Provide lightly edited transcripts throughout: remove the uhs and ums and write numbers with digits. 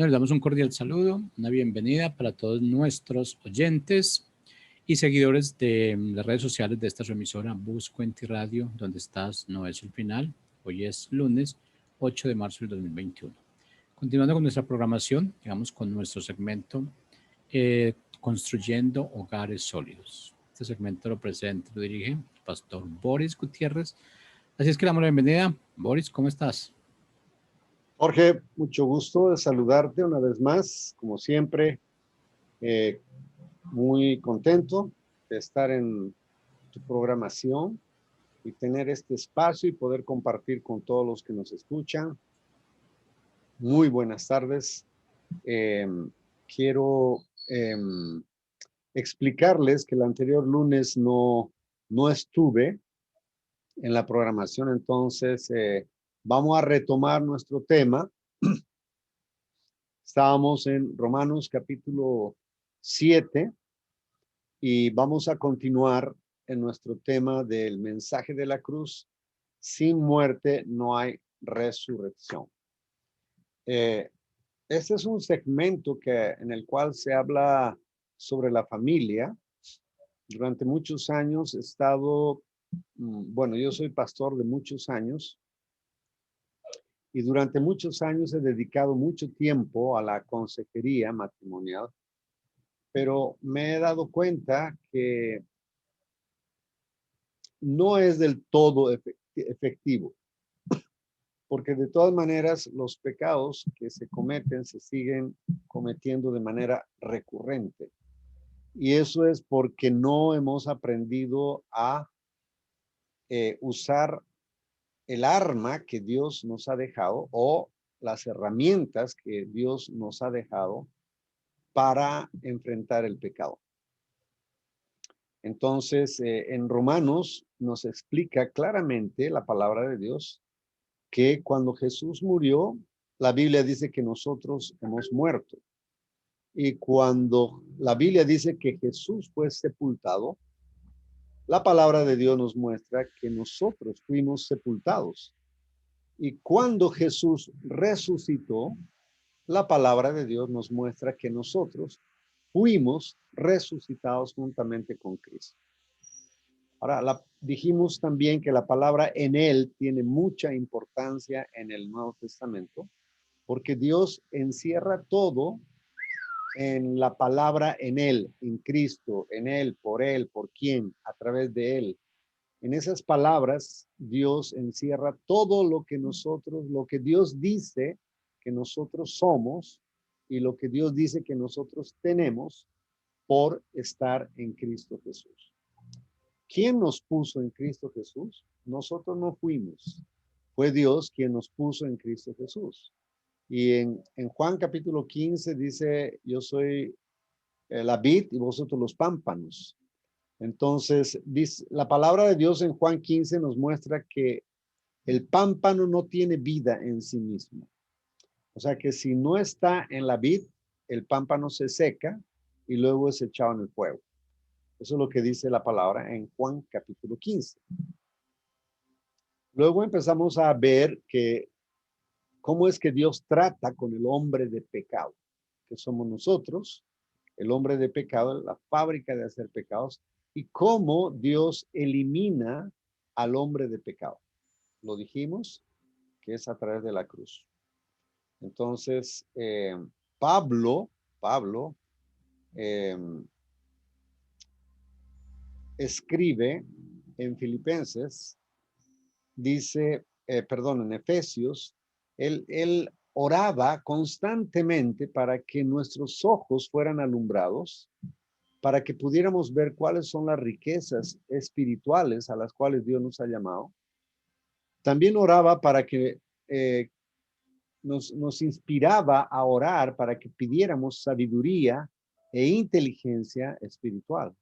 Bueno, les damos un cordial saludo, una bienvenida para todos nuestros oyentes y seguidores de las redes sociales de esta su emisora Buscuenti Radio, donde estás, no es el final. Hoy es lunes 8 de marzo del 2021. Continuando con nuestra programación, llegamos con nuestro segmento Construyendo Hogares Sólidos. Este segmento lo presenta, lo dirige el pastor Boris Gutiérrez. Así es que le damos la bienvenida. Boris, ¿cómo estás? Jorge, mucho gusto de saludarte una vez más, como siempre, muy contento de estar en tu programación y tener este espacio y poder compartir con todos los que nos escuchan. Muy buenas tardes. Quiero explicarles que el anterior lunes no estuve en la programación, entonces vamos a retomar nuestro tema. Estábamos en Romanos capítulo 7 y vamos a continuar en nuestro tema del mensaje de la cruz. Sin muerte no hay resurrección. Este es un segmento en el cual se habla sobre la familia. Durante muchos años he estado, bueno, yo soy pastor de muchos años. Y durante muchos años he dedicado mucho tiempo a la consejería matrimonial, pero me he dado cuenta que no es del todo efectivo, porque de todas maneras los pecados que se cometen se siguen cometiendo de manera recurrente. Y eso es porque no hemos aprendido a usar el arma que Dios nos ha dejado o las herramientas que Dios nos ha dejado para enfrentar el pecado. Entonces, en Romanos nos explica claramente la palabra de Dios que cuando Jesús murió, la Biblia dice que nosotros hemos muerto. Y cuando la Biblia dice que Jesús fue sepultado, la palabra de Dios nos muestra que nosotros fuimos sepultados. Y cuando Jesús resucitó, la palabra de Dios nos muestra que nosotros fuimos resucitados juntamente con Cristo. Ahora, dijimos también que la palabra en él tiene mucha importancia en el Nuevo Testamento, porque Dios encierra todo en la palabra en él, en Cristo, en él, por quién, a través de él. En esas palabras, Dios encierra todo lo que Dios dice que nosotros somos y lo que Dios dice que nosotros tenemos por estar en Cristo Jesús. ¿Quién nos puso en Cristo Jesús? Nosotros no fuimos. Fue Dios quien nos puso en Cristo Jesús. Y en Juan capítulo 15 dice, yo soy la vid y vosotros los pámpanos. Entonces, dice, la palabra de Dios en Juan 15 nos muestra que el pámpano no tiene vida en sí mismo. O sea que si no está en la vid, el pámpano se seca y luego es echado en el fuego. Eso es lo que dice la palabra en Juan capítulo 15. Luego empezamos a ver que cómo es que Dios trata con el hombre de pecado, que somos nosotros, el hombre de pecado, la fábrica de hacer pecados, y cómo Dios elimina al hombre de pecado. Lo dijimos, que es a través de la cruz. Entonces, Pablo escribe en Filipenses, dice, en Efesios, él oraba constantemente para que nuestros ojos fueran alumbrados, para que pudiéramos ver cuáles son las riquezas espirituales a las cuales Dios nos ha llamado. También oraba para que nos inspiraba a orar para que pidiéramos sabiduría e inteligencia espiritual.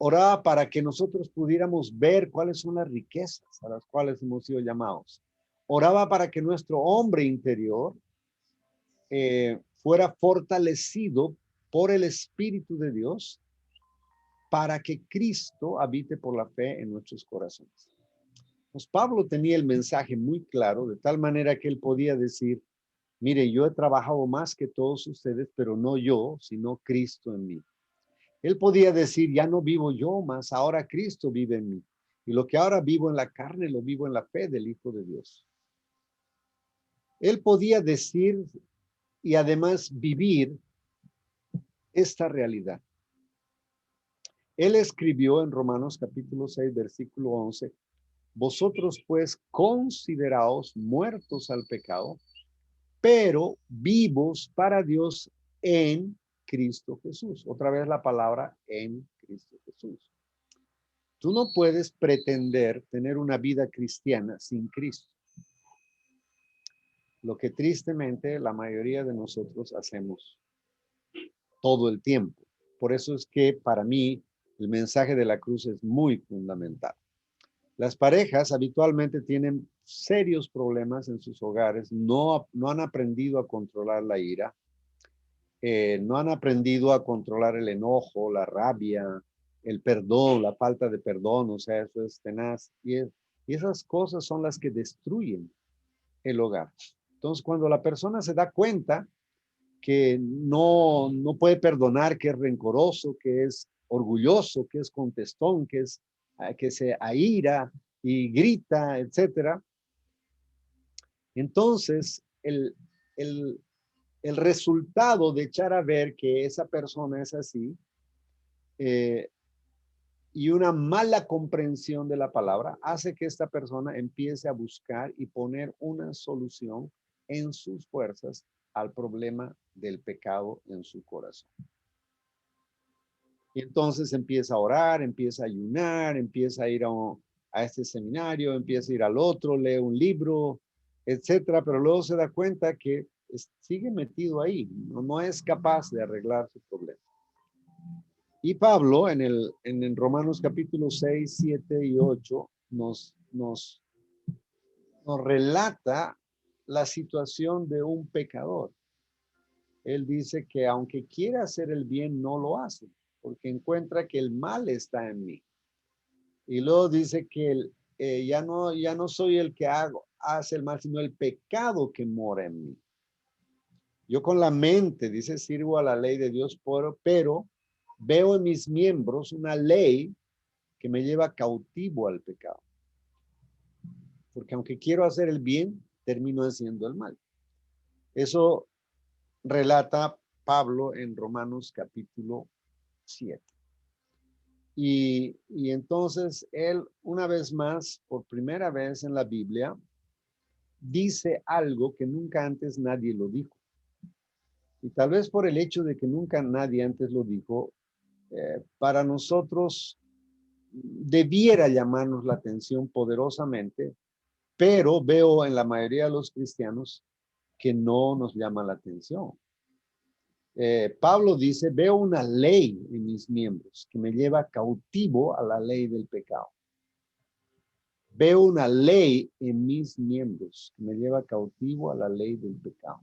Oraba para que nosotros pudiéramos ver cuáles son las riquezas a las cuales hemos sido llamados. Oraba para que nuestro hombre interior fuera fortalecido por el Espíritu de Dios para que Cristo habite por la fe en nuestros corazones. Pues Pablo tenía el mensaje muy claro, de tal manera que él podía decir, mire, yo he trabajado más que todos ustedes, pero no yo, sino Cristo en mí. Él podía decir, ya no vivo yo, más ahora Cristo vive en mí. Y lo que ahora vivo en la carne, lo vivo en la fe del Hijo de Dios. Él podía decir y además vivir esta realidad. Él escribió en Romanos capítulo 6, versículo 11, vosotros pues consideraos muertos al pecado, pero vivos para Dios en Cristo Jesús. Otra vez la palabra en Cristo Jesús. Tú no puedes pretender tener una vida cristiana sin Cristo. Lo que tristemente la mayoría de nosotros hacemos todo el tiempo. Por eso es que para mí el mensaje de la cruz es muy fundamental. Las parejas habitualmente tienen serios problemas en sus hogares, no han aprendido a controlar la ira, no han aprendido a controlar el enojo, la rabia, el perdón, la falta de perdón, o sea, eso es tenaz. Y esas cosas son las que destruyen el hogar. Entonces, cuando la persona se da cuenta que no puede perdonar, que es rencoroso, que es orgulloso, que es contestón, que se aira y grita, etcétera, entonces el resultado de echar a ver que esa persona es así y una mala comprensión de la palabra hace que esta persona empiece a buscar y poner una solución en sus fuerzas al problema del pecado en su corazón. Y entonces empieza a orar, empieza a ayunar, empieza a ir a este seminario, empieza a ir al otro, lee un libro, etcétera, pero luego se da cuenta que sigue metido ahí, no es capaz de arreglar su problema. Y Pablo en Romanos capítulo 6, 7 y 8 nos relata la situación de un pecador. Él dice que aunque quiera hacer el bien, no lo hace, porque encuentra que el mal está en mí. Y luego dice que ya no soy el que hace el mal, sino el pecado que mora en mí. Yo con la mente, dice, sirvo a la ley de Dios, pero veo en mis miembros una ley que me lleva cautivo al pecado. Porque aunque quiero hacer el bien, termino haciendo el mal. Eso relata Pablo en Romanos capítulo 7. Y entonces él, una vez más, por primera vez en la Biblia, dice algo que nunca antes nadie lo dijo. Y tal vez por el hecho de que nunca nadie antes lo dijo, para nosotros debiera llamarnos la atención poderosamente, pero veo en la mayoría de los cristianos que no nos llama la atención. Pablo dice, veo una ley en mis miembros que me lleva cautivo a la ley del pecado. Veo una ley en mis miembros que me lleva cautivo a la ley del pecado.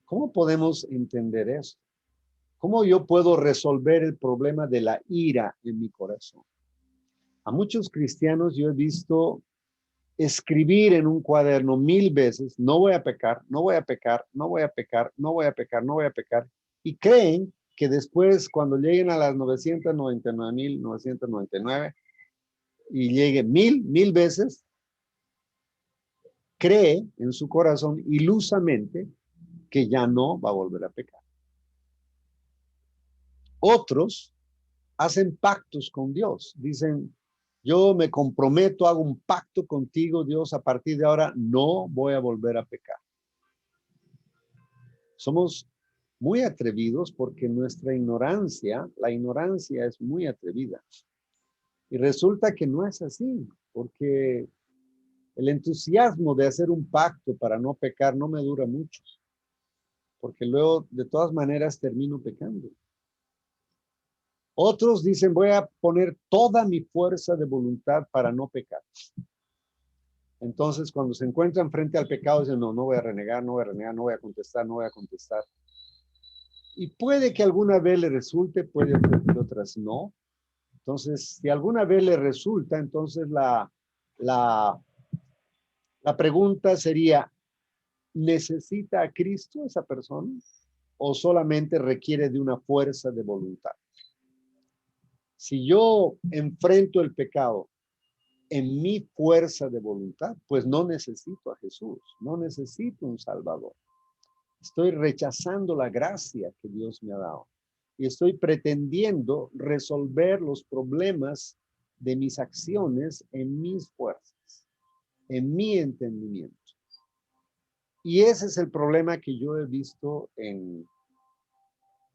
¿Cómo podemos entender eso? ¿Cómo yo puedo resolver el problema de la ira en mi corazón? A muchos cristianos yo he visto escribir en un cuaderno 1000 veces, no voy a pecar, no voy a pecar, no voy a pecar, no voy a pecar, no voy a pecar, y creen que después cuando lleguen a las 999,999 y lleguen 1000 veces, cree en su corazón ilusamente que ya no va a volver a pecar. Otros hacen pactos con Dios, dicen, yo me comprometo, hago un pacto contigo, Dios, a partir de ahora no voy a volver a pecar. Somos muy atrevidos porque nuestra ignorancia, la ignorancia es muy atrevida. Y resulta que no es así, porque el entusiasmo de hacer un pacto para no pecar no me dura mucho, porque luego de todas maneras termino pecando. Otros dicen, voy a poner toda mi fuerza de voluntad para no pecar. Entonces, cuando se encuentran frente al pecado, dicen, no voy a renegar, no voy a renegar, no voy a contestar, no voy a contestar. Y puede que alguna vez le resulte, puede que otras no. Entonces, si alguna vez le resulta, entonces la La, la pregunta sería, ¿necesita a Cristo esa persona o solamente requiere de una fuerza de voluntad? Si yo enfrento el pecado en mi fuerza de voluntad, pues no necesito a Jesús, no necesito un Salvador. Estoy rechazando la gracia que Dios me ha dado y estoy pretendiendo resolver los problemas de mis acciones en mis fuerzas, en mi entendimiento. Y ese es el problema que yo he visto en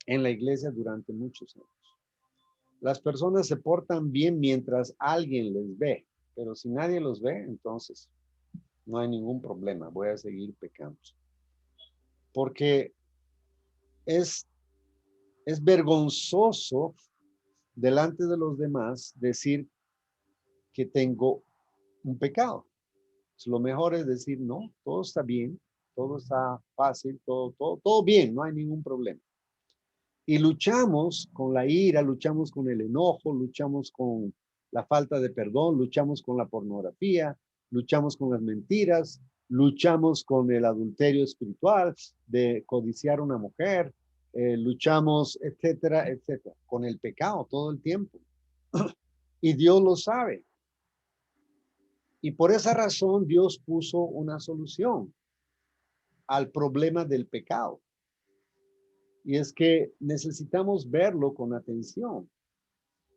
la iglesia durante muchos años. Las personas se portan bien mientras alguien les ve, pero si nadie los ve, entonces no hay ningún problema, voy a seguir pecando. Porque es vergonzoso delante de los demás decir que tengo un pecado. Lo mejor es decir, no, todo está bien, todo está fácil, todo bien, no hay ningún problema. Y luchamos con la ira, luchamos con el enojo, luchamos con la falta de perdón, luchamos con la pornografía, luchamos con las mentiras, luchamos con el adulterio espiritual, de codiciar a una mujer, luchamos, etcétera, etcétera, con el pecado todo el tiempo. Y Dios lo sabe. Y por esa razón Dios puso una solución al problema del pecado. Y es que necesitamos verlo con atención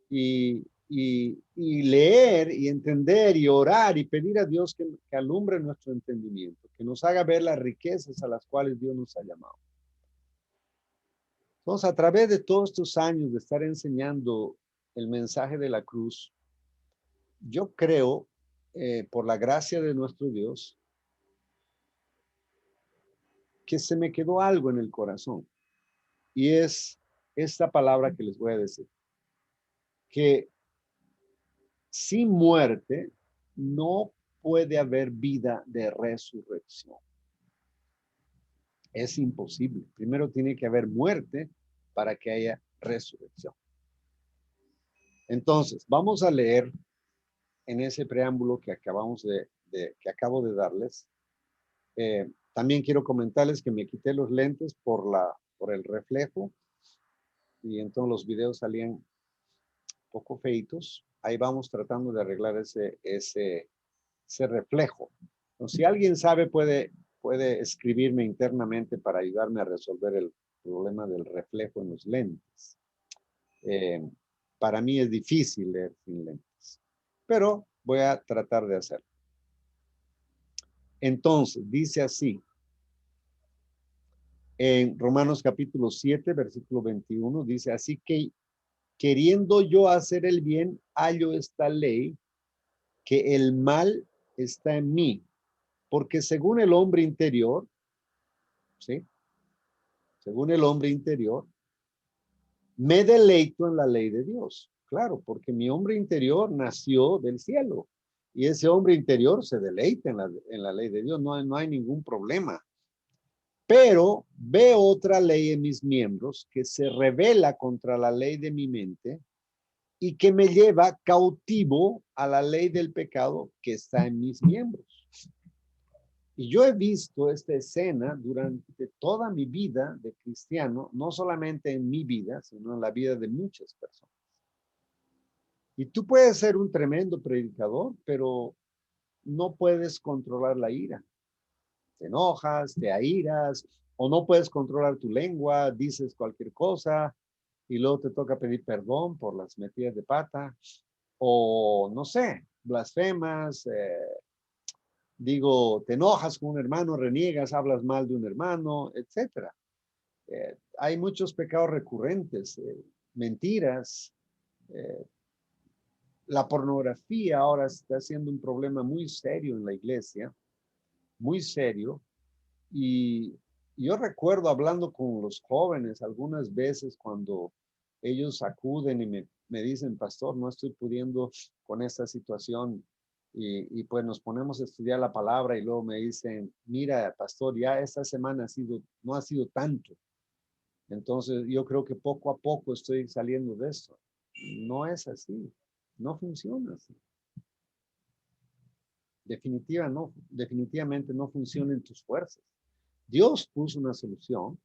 y leer y entender y orar y pedir a Dios que alumbre nuestro entendimiento, que nos haga ver las riquezas a las cuales Dios nos ha llamado. Entonces, a través de todos estos años de estar enseñando el mensaje de la cruz, yo creo, por la gracia de nuestro Dios, que se me quedó algo en el corazón. Y es esta palabra que les voy a decir. Que sin muerte no puede haber vida de resurrección. Es imposible. Primero tiene que haber muerte para que haya resurrección. Entonces, vamos a leer en ese preámbulo que que acabo de darles. También quiero comentarles que me quité los lentes por el reflejo y entonces los videos salían un poco feitos. Ahí vamos tratando de arreglar ese reflejo. Entonces, si alguien sabe, puede escribirme internamente para ayudarme a resolver el problema del reflejo en los lentes. Para mí es difícil leer sin lentes, pero voy a tratar de hacerlo. Entonces, dice así, en Romanos capítulo 7, versículo 21, dice, así que queriendo yo hacer el bien, hallo esta ley, que el mal está en mí, porque según el hombre interior, ¿sí? Según el hombre interior, me deleito en la ley de Dios. Claro, porque mi hombre interior nació del cielo y ese hombre interior se deleita en la ley de Dios. No hay ningún problema. Pero veo otra ley en mis miembros que se rebela contra la ley de mi mente y que me lleva cautivo a la ley del pecado que está en mis miembros. Y yo he visto esta escena durante toda mi vida de cristiano, no solamente en mi vida, sino en la vida de muchas personas. Y tú puedes ser un tremendo predicador, pero no puedes controlar la ira. Te enojas, te airas, o no puedes controlar tu lengua, dices cualquier cosa y luego te toca pedir perdón por las metidas de pata, o no sé, blasfemas, digo, te enojas con un hermano, reniegas, hablas mal de un hermano, etcétera. Hay muchos pecados recurrentes, mentiras. La pornografía ahora está siendo un problema muy serio en la iglesia, muy serio. Y yo recuerdo hablando con los jóvenes algunas veces cuando ellos acuden y me dicen, pastor, no estoy pudiendo con esta situación. Y pues nos ponemos a estudiar la palabra y luego me dicen, mira, pastor, ya esta semana no ha sido tanto. Entonces yo creo que poco a poco estoy saliendo de esto. No es así, no funciona así. Definitivamente no funciona en tus fuerzas. Dios puso una solución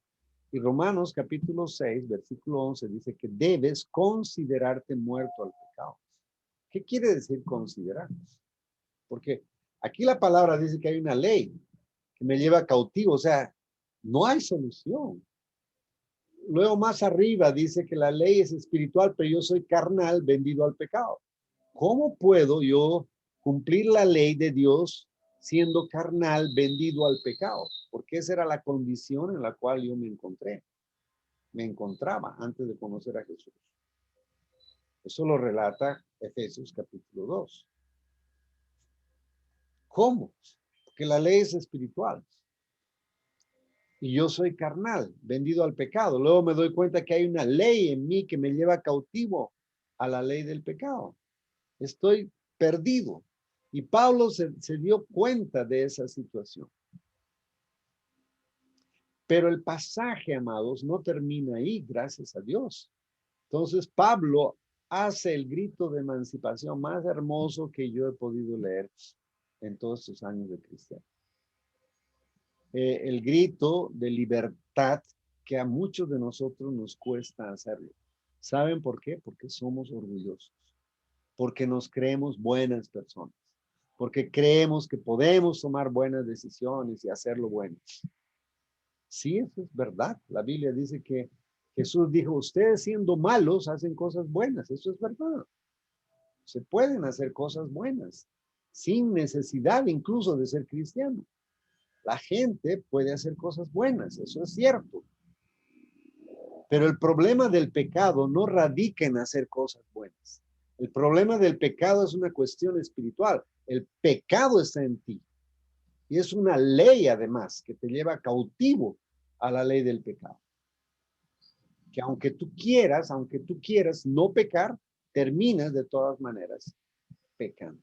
y Romanos capítulo 6, versículo 11 dice que debes considerarte muerto al pecado. ¿Qué quiere decir considerar? Porque aquí la palabra dice que hay una ley que me lleva cautivo, o sea, no hay solución. Luego más arriba dice que la ley es espiritual, pero yo soy carnal, vendido al pecado. ¿Cómo puedo yo cumplir la ley de Dios siendo carnal, vendido al pecado? Porque esa era la condición en la cual yo me encontraba antes de conocer a Jesús. Eso lo relata Efesios capítulo 2. ¿Cómo? Porque la ley es espiritual. Y yo soy carnal, vendido al pecado. Luego me doy cuenta que hay una ley en mí que me lleva cautivo a la ley del pecado. Estoy perdido. Y Pablo se dio cuenta de esa situación. Pero el pasaje, amados, no termina ahí, gracias a Dios. Entonces Pablo hace el grito de emancipación más hermoso que yo he podido leer en todos estos años de cristiano. El grito de libertad que a muchos de nosotros nos cuesta hacerlo. ¿Saben por qué? Porque somos orgullosos, porque nos creemos buenas personas, porque creemos que podemos tomar buenas decisiones y hacerlo bueno. Sí, eso es verdad. La Biblia dice que Jesús dijo, ustedes siendo malos hacen cosas buenas. Eso es verdad. Se pueden hacer cosas buenas sin necesidad incluso de ser cristiano. La gente puede hacer cosas buenas, eso es cierto. Pero el problema del pecado no radica en hacer cosas buenas. El problema del pecado es una cuestión espiritual. El pecado está en ti. Y es una ley además que te lleva cautivo a la ley del pecado. Que aunque tú quieras no pecar, terminas de todas maneras pecando.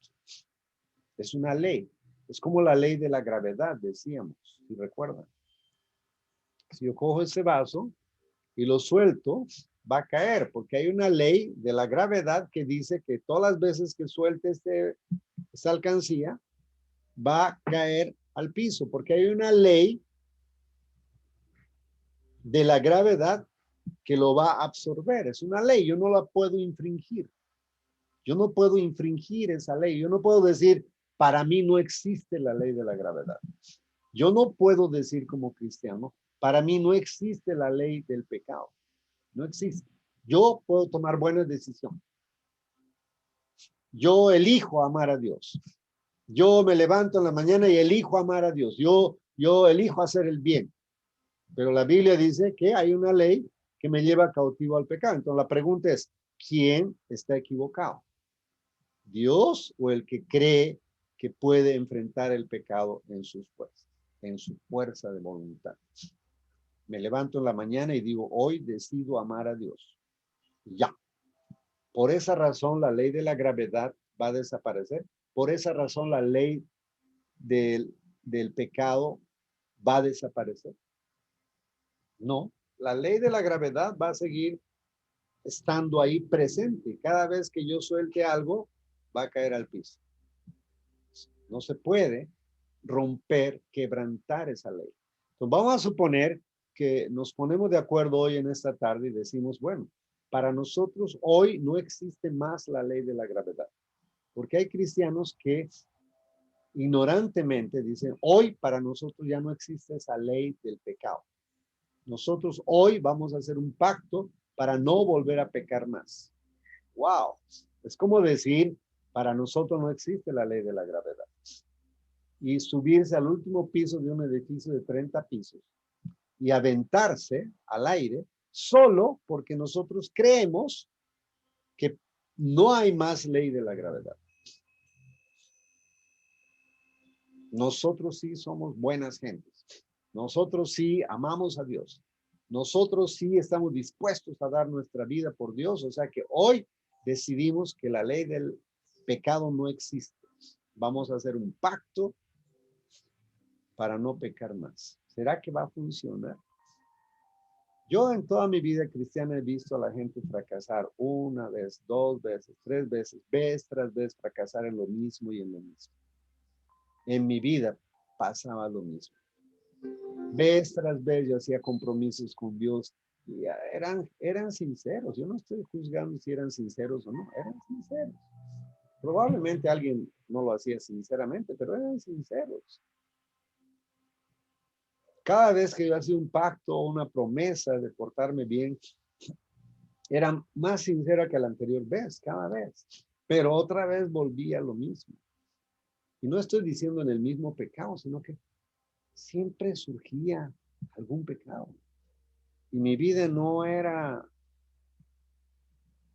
Es una ley. Es como la ley de la gravedad, decíamos, si recuerdan. Si yo cojo ese vaso y lo suelto, va a caer, porque hay una ley de la gravedad que dice que todas las veces que suelte esta alcancía, va a caer al piso, porque hay una ley de la gravedad que lo va a absorber. Es una ley, yo no la puedo infringir. Yo no puedo infringir esa ley. Yo no puedo decir, para mí no existe la ley de la gravedad. Yo no puedo decir como cristiano, para mí no existe la ley del pecado. No existe. Yo puedo tomar buenas decisiones. Yo elijo amar a Dios. Yo me levanto en la mañana y elijo amar a Dios. Yo elijo hacer el bien. Pero la Biblia dice que hay una ley que me lleva cautivo al pecado. Entonces la pregunta es, ¿quién está equivocado? ¿Dios o el que cree que puede enfrentar el pecado en sus fuerzas, en su fuerza de voluntad? Me levanto en la mañana y digo, hoy decido amar a Dios. Ya. Por esa razón la ley de la gravedad va a desaparecer. Por esa razón la ley del pecado va a desaparecer. No, la ley de la gravedad va a seguir estando ahí presente. Cada vez que yo suelte algo, va a caer al piso. No se puede romper, quebrantar esa ley. Entonces vamos a suponer que nos ponemos de acuerdo hoy en esta tarde y decimos, bueno, para nosotros hoy no existe más la ley de la gravedad. Porque hay cristianos que ignorantemente dicen, hoy para nosotros ya no existe esa ley del pecado. Nosotros hoy vamos a hacer un pacto para no volver a pecar más. Wow. Es como decir, para nosotros no existe la ley de la gravedad. Y subirse al último piso de un edificio de 30 pisos y aventarse al aire solo porque nosotros creemos que no hay más ley de la gravedad. Nosotros sí somos buenas gentes. Nosotros sí amamos a Dios. Nosotros sí estamos dispuestos a dar nuestra vida por Dios. O sea que hoy decidimos que la ley del pecado no existe. Vamos a hacer un pacto para no pecar más. ¿Será que va a funcionar? Yo en toda mi vida cristiana he visto a la gente fracasar una vez, dos veces, tres veces, vez tras vez fracasar en lo mismo y en lo mismo. En mi vida pasaba lo mismo. Vez tras vez yo hacía compromisos con Dios y eran sinceros. Yo no estoy juzgando si eran sinceros o no, eran sinceros. Probablemente alguien no lo hacía sinceramente, pero eran sinceros. Cada vez que yo hacía un pacto o una promesa de portarme bien, era más sincera que la anterior vez, cada vez. Pero otra vez volvía a lo mismo. Y no estoy diciendo en el mismo pecado, sino que siempre surgía algún pecado. Y mi vida no era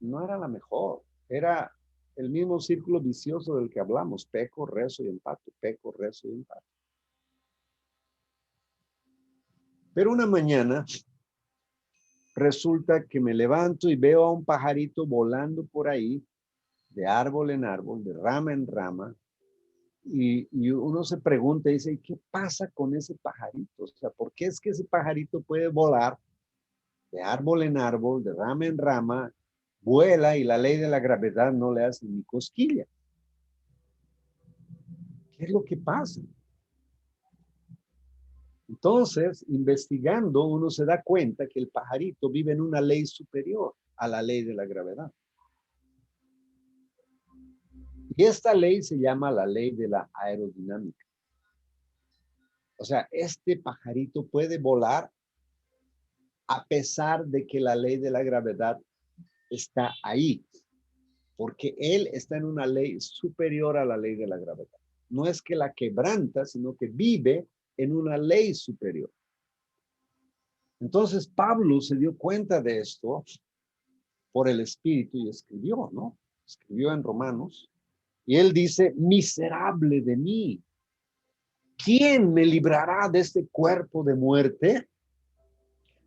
la mejor. Era el mismo círculo vicioso del que hablamos. Peco, rezo y empato. Peco, rezo y empato. Pero una mañana resulta que me levanto y veo a un pajarito volando por ahí, de árbol en árbol, de rama en rama. Y uno se pregunta y dice, ¿qué pasa con ese pajarito? O sea, ¿por qué es que ese pajarito puede volar de árbol en árbol, de rama en rama, vuela y la ley de la gravedad no le hace ni cosquilla? ¿Qué es lo que pasa? Entonces, investigando, uno se da cuenta que el pajarito vive en una ley superior a la ley de la gravedad. Y esta ley se llama la ley de la aerodinámica. O sea, este pajarito puede volar a pesar de que la ley de la gravedad está ahí, porque él está en una ley superior a la ley de la gravedad. No es que la quebranta, sino que vive en una ley superior. Entonces Pablo se dio cuenta de esto por el Espíritu y escribió, ¿no? Escribió en Romanos y él dice, miserable de mí, ¿quién me librará de este cuerpo de muerte?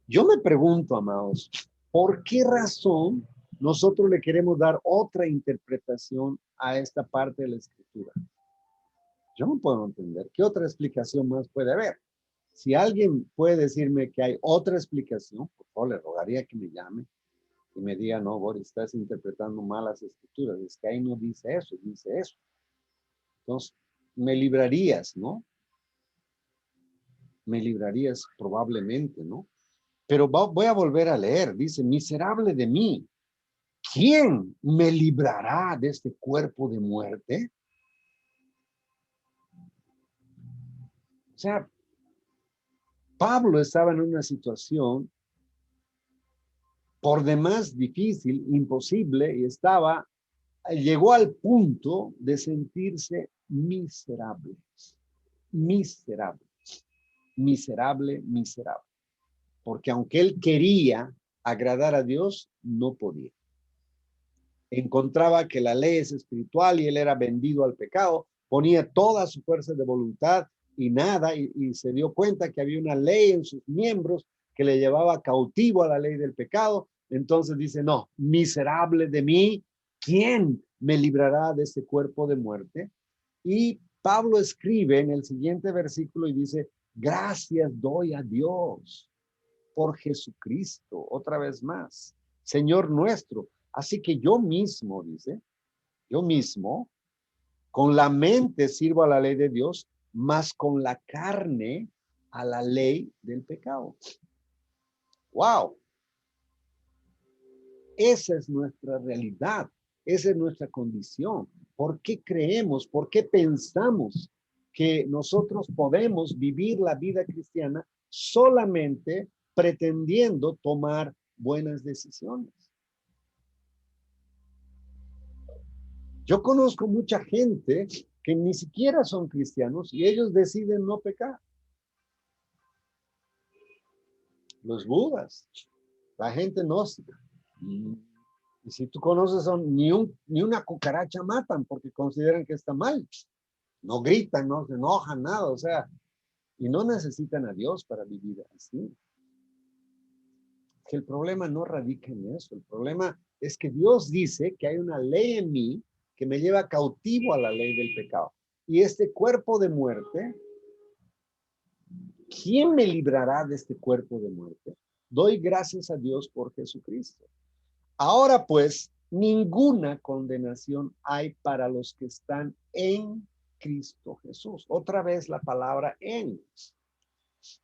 Yo me pregunto, amados, ¿por qué razón nosotros le queremos dar otra interpretación a esta parte de la Escritura? Yo no puedo entender. ¿Qué otra explicación más puede haber? Si alguien puede decirme que hay otra explicación, por favor, le rogaría que me llame y me diga, no, Boris, estás interpretando mal las Escrituras. Es que ahí no dice eso, dice eso. Entonces, me librarías, ¿no? Me librarías probablemente, ¿no? Pero voy a volver a leer. Dice, miserable de mí, ¿quién me librará de este cuerpo de muerte? O sea, Pablo estaba en una situación por demás difícil, imposible, y llegó al punto de sentirse miserable, miserable, miserable, miserable. Porque aunque él quería agradar a Dios, no podía. Encontraba que la ley es espiritual y él era vendido al pecado, ponía toda su fuerza de voluntad y nada, y se dio cuenta que había una ley en sus miembros que le llevaba cautivo a la ley del pecado. Entonces dice, no, miserable de mí, ¿quién me librará de este cuerpo de muerte? Y Pablo escribe en el siguiente versículo y dice, gracias doy a Dios por Jesucristo, otra vez más, Señor nuestro. Así que yo mismo, dice, yo mismo, con la mente sirvo a la ley de Dios, más con la carne a la ley del pecado. ¡Wow! Esa es nuestra realidad, esa es nuestra condición. ¿Por qué creemos, por qué pensamos que nosotros podemos vivir la vida cristiana solamente pretendiendo tomar buenas decisiones? Yo conozco mucha gente que ni siquiera son cristianos y ellos deciden no pecar. Los budas, la gente gnóstica. Y si tú conoces, ni una cucaracha matan porque consideran que está mal. No gritan, no se enojan, nada. O sea, y no necesitan a Dios para vivir así. Que el problema no radica en eso. El problema es que Dios dice que hay una ley en mí que me lleva cautivo a la ley del pecado. Y este cuerpo de muerte, ¿quién me librará de este cuerpo de muerte? Doy gracias a Dios por Jesucristo. Ahora pues, ninguna condenación hay para los que están en Cristo Jesús. Otra vez la palabra en.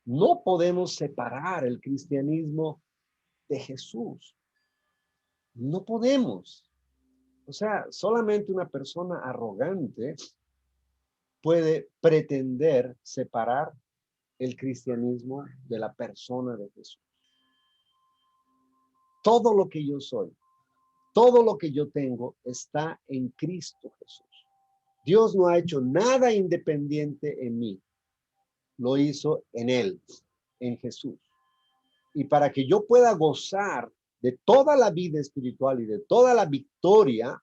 No podemos separar el cristianismo de Jesús. No podemos. O sea, solamente una persona arrogante puede pretender separar el cristianismo de la persona de Jesús. Todo lo que yo soy, todo lo que yo tengo está en Cristo Jesús. Dios no ha hecho nada independiente en mí. Lo hizo en Él, en Jesús. Y para que yo pueda gozar de toda la vida espiritual y de toda la victoria,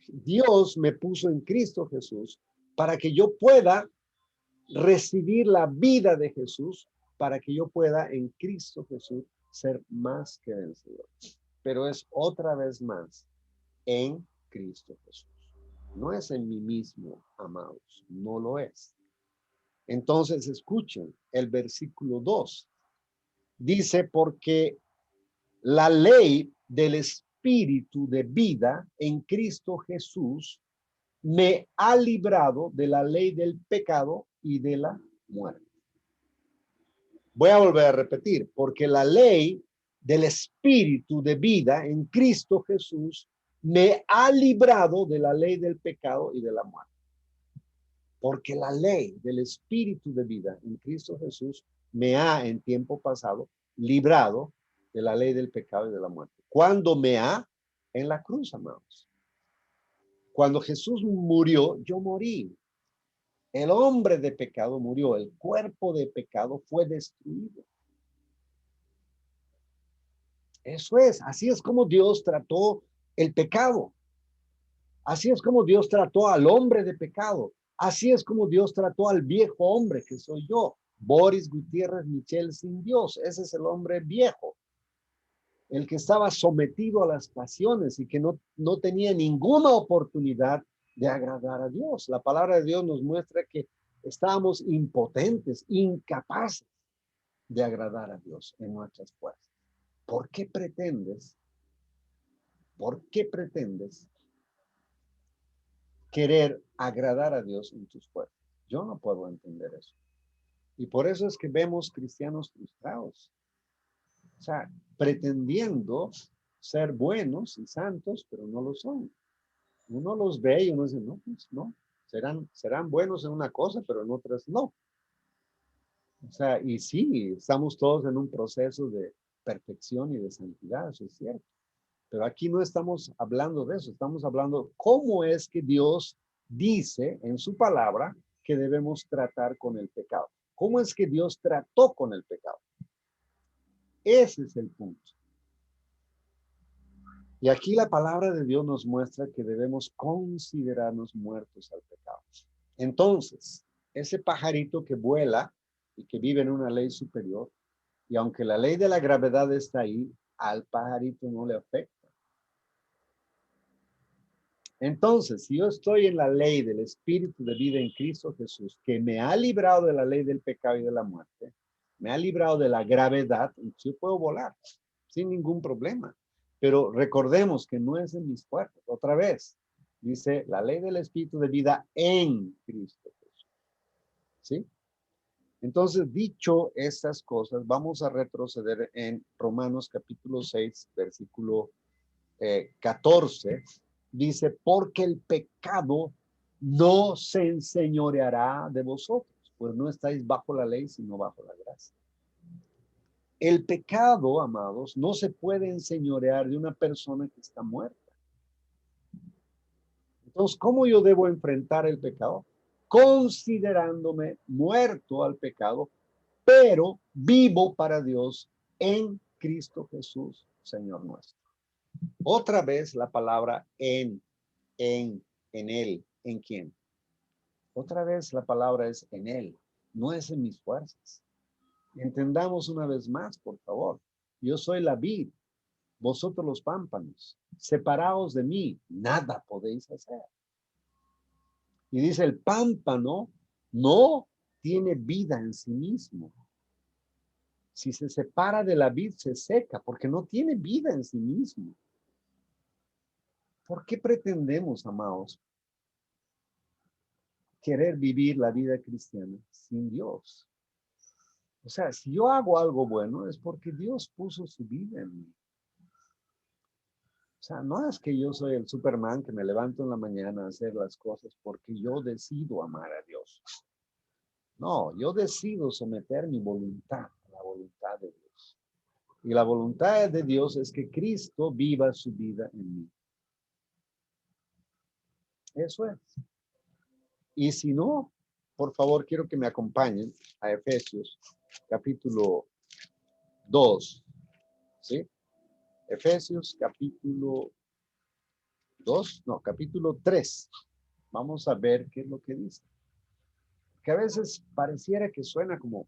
Dios me puso en Cristo Jesús para que yo pueda recibir la vida de Jesús, para que yo pueda en Cristo Jesús ser más que vencedor. Pero es otra vez más en Cristo Jesús. No es en mí mismo, amados, no lo es. Entonces escuchen el versículo 2. Dice, porque la ley del Espíritu de vida en Cristo Jesús me ha librado de la ley del pecado y de la muerte. Voy a volver a repetir, porque la ley del Espíritu de vida en Cristo Jesús me ha librado de la ley del pecado y de la muerte. Porque la ley del Espíritu de vida en Cristo Jesús me ha en tiempo pasado librado de la ley del pecado y de la muerte. ¿Cuándo me ha? En la cruz, amados. Cuando Jesús murió, yo morí. El hombre de pecado murió, el cuerpo de pecado fue destruido. Eso es, así es como Dios trató el pecado. Así es como Dios trató al hombre de pecado. Así es como Dios trató al viejo hombre que soy yo. Boris Gutiérrez Michel sin Dios. Ese es el hombre viejo. El que estaba sometido a las pasiones y que no tenía ninguna oportunidad de agradar a Dios. La palabra de Dios nos muestra que estábamos impotentes, incapaces de agradar a Dios en nuestras fuerzas. ¿Por qué pretendes querer agradar a Dios en tus fuerzas? Yo no puedo entender eso. Y por eso es que vemos cristianos frustrados. O sea, pretendiendo ser buenos y santos, pero no lo son. Uno los ve y uno dice, no, pues no. Serán buenos en una cosa, pero en otras no. O sea, y sí, estamos todos en un proceso de perfección y de santidad, eso es cierto. Pero aquí no estamos hablando de eso, estamos hablando cómo es que Dios dice en su palabra que debemos tratar con el pecado. ¿Cómo es que Dios trató con el pecado? Ese es el punto. Y aquí la palabra de Dios nos muestra que debemos considerarnos muertos al pecado. Entonces, ese pajarito que vuela y que vive en una ley superior, y aunque la ley de la gravedad está ahí, al pajarito no le afecta. Entonces, si yo estoy en la ley del Espíritu de vida en Cristo Jesús, que me ha librado de la ley del pecado y de la muerte, me ha librado de la gravedad, yo puedo volar sin ningún problema. Pero recordemos que no es en mis fuerzas. Otra vez, dice la ley del Espíritu de vida en Cristo Jesús. ¿Sí? Entonces, dicho estas cosas, vamos a retroceder en Romanos capítulo 6, versículo 14. Dice, porque el pecado no se enseñoreará de vosotros, pues no estáis bajo la ley, sino bajo la gracia. El pecado, amados, no se puede enseñorear de una persona que está muerta. Entonces, ¿cómo yo debo enfrentar el pecado? Considerándome muerto al pecado, pero vivo para Dios en Cristo Jesús, Señor nuestro. Otra vez la palabra en Él, ¿en quién? Otra vez la palabra es en Él, no es en mis fuerzas. Entendamos una vez más, por favor. Yo soy la vid, vosotros los pámpanos. Separaos de mí, nada podéis hacer. Y dice, el pámpano no tiene vida en sí mismo. Si se separa de la vid, se seca, porque no tiene vida en sí mismo. ¿Por qué pretendemos, amados, querer vivir la vida cristiana sin Dios. O sea, si yo hago algo bueno es porque Dios puso su vida en mí. O sea, no es que yo soy el Superman que me levanto en la mañana a hacer las cosas porque yo decido amar a Dios. No, yo decido someter mi voluntad a la voluntad de Dios. Y la voluntad de Dios es que Cristo viva su vida en mí. Eso es. Y si no, por favor, quiero que me acompañen a Efesios, capítulo 2. ¿Sí? Efesios, capítulo 2, no, capítulo 3. Vamos a ver qué es lo que dice. Que a veces pareciera que suena como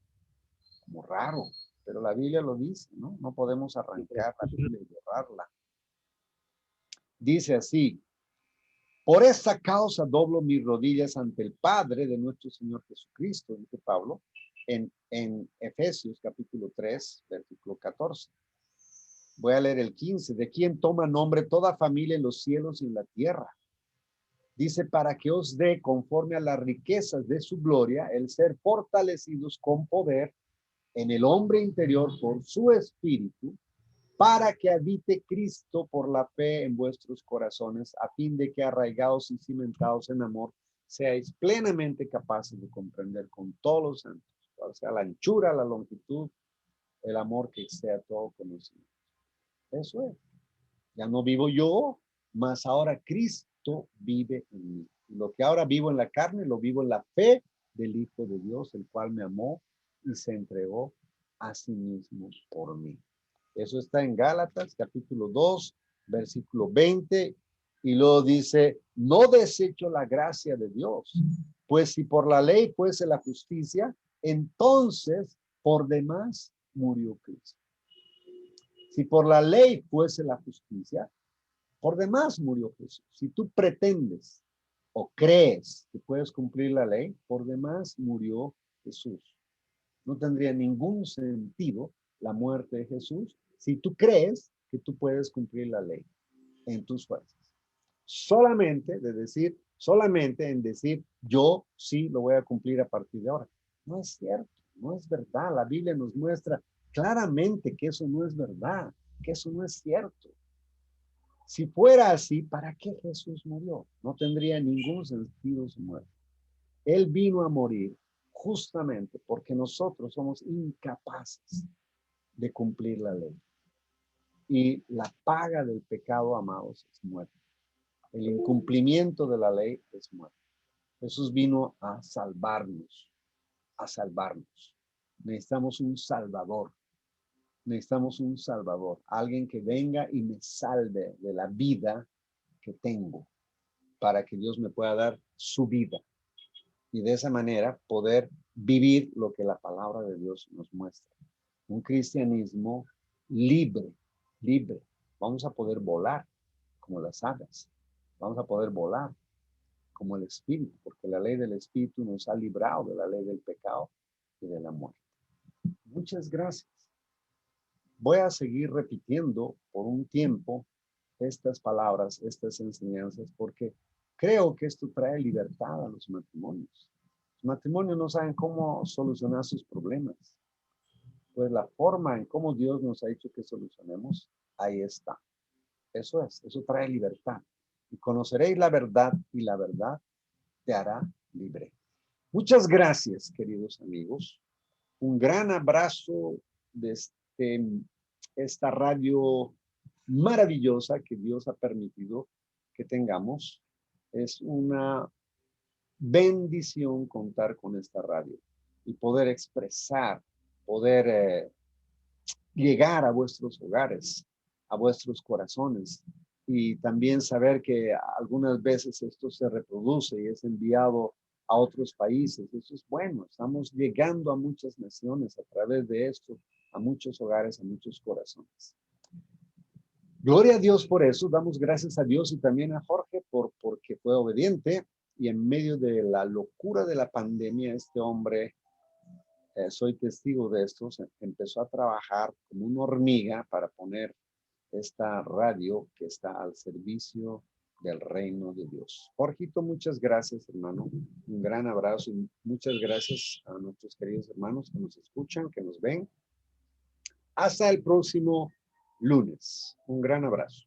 raro, pero la Biblia lo dice, ¿no? No podemos arrancar la Biblia y borrarla. Dice así: por esta causa doblo mis rodillas ante el Padre de nuestro Señor Jesucristo, dice Pablo, en Efesios capítulo 3, versículo 14. Voy a leer el 15. De quien toma nombre toda familia en los cielos y en la tierra. Dice, para que os dé, conforme a las riquezas de su gloria, el ser fortalecidos con poder en el hombre interior por su espíritu, para que habite Cristo por la fe en vuestros corazones, a fin de que arraigados y cimentados en amor, seáis plenamente capaces de comprender con todos los santos, o sea, la anchura, la longitud, el amor que sea todo conocimiento. Eso es. Ya no vivo yo, mas ahora Cristo vive en mí. Y lo que ahora vivo en la carne, lo vivo en la fe del Hijo de Dios, el cual me amó y se entregó a sí mismo por mí. Eso está en Gálatas, capítulo 2, versículo 20. Y luego dice, no desecho la gracia de Dios, pues si por la ley fuese la justicia, entonces por demás murió Cristo. Si por la ley fuese la justicia, por demás murió Jesús. Si tú pretendes o crees que puedes cumplir la ley, por demás murió Jesús. No tendría ningún sentido la muerte de Jesús si tú crees que tú puedes cumplir la ley en tus fuerzas. Solamente en decir, yo sí lo voy a cumplir a partir de ahora. No es cierto, no es verdad. La Biblia nos muestra claramente que eso no es verdad, que eso no es cierto. Si fuera así, ¿para qué Jesús murió? No tendría ningún sentido su muerte. Él vino a morir justamente porque nosotros somos incapaces de cumplir la ley. Y la paga del pecado, amados, es muerte. El incumplimiento de la ley es muerte. Jesús vino a salvarnos, a salvarnos. Necesitamos un salvador. Necesitamos un salvador, alguien que venga y me salve de la vida que tengo, para que Dios me pueda dar su vida y de esa manera poder vivir lo que la palabra de Dios nos muestra. Un cristianismo libre, libre. Vamos a poder volar como las aves. Vamos a poder volar como el espíritu, porque la ley del espíritu nos ha librado de la ley del pecado y de la muerte. Muchas gracias. Voy a seguir repitiendo por un tiempo estas palabras, estas enseñanzas, porque creo que esto trae libertad a los matrimonios. Los matrimonios no saben cómo solucionar sus problemas. Pues la forma en cómo Dios nos ha dicho que solucionemos, ahí está. Eso es, eso trae libertad. Y conoceréis la verdad y la verdad te hará libre. Muchas gracias, queridos amigos. Un gran abrazo desde esta radio maravillosa que Dios ha permitido que tengamos. Es una bendición contar con esta radio y poder expresar, poder llegar a vuestros hogares, a vuestros corazones y también saber que algunas veces esto se reproduce y es enviado a otros países. Eso es bueno. Estamos llegando a muchas naciones a través de esto, a muchos hogares, a muchos corazones. Gloria a Dios por eso. Damos gracias a Dios y también a Jorge porque fue obediente y en medio de la locura de la pandemia, este hombre, soy testigo de esto, empezó a trabajar como una hormiga para poner esta radio que está al servicio del reino de Dios. Jorgito, muchas gracias, hermano. Un gran abrazo y muchas gracias a nuestros queridos hermanos que nos escuchan, que nos ven. Hasta el próximo lunes. Un gran abrazo.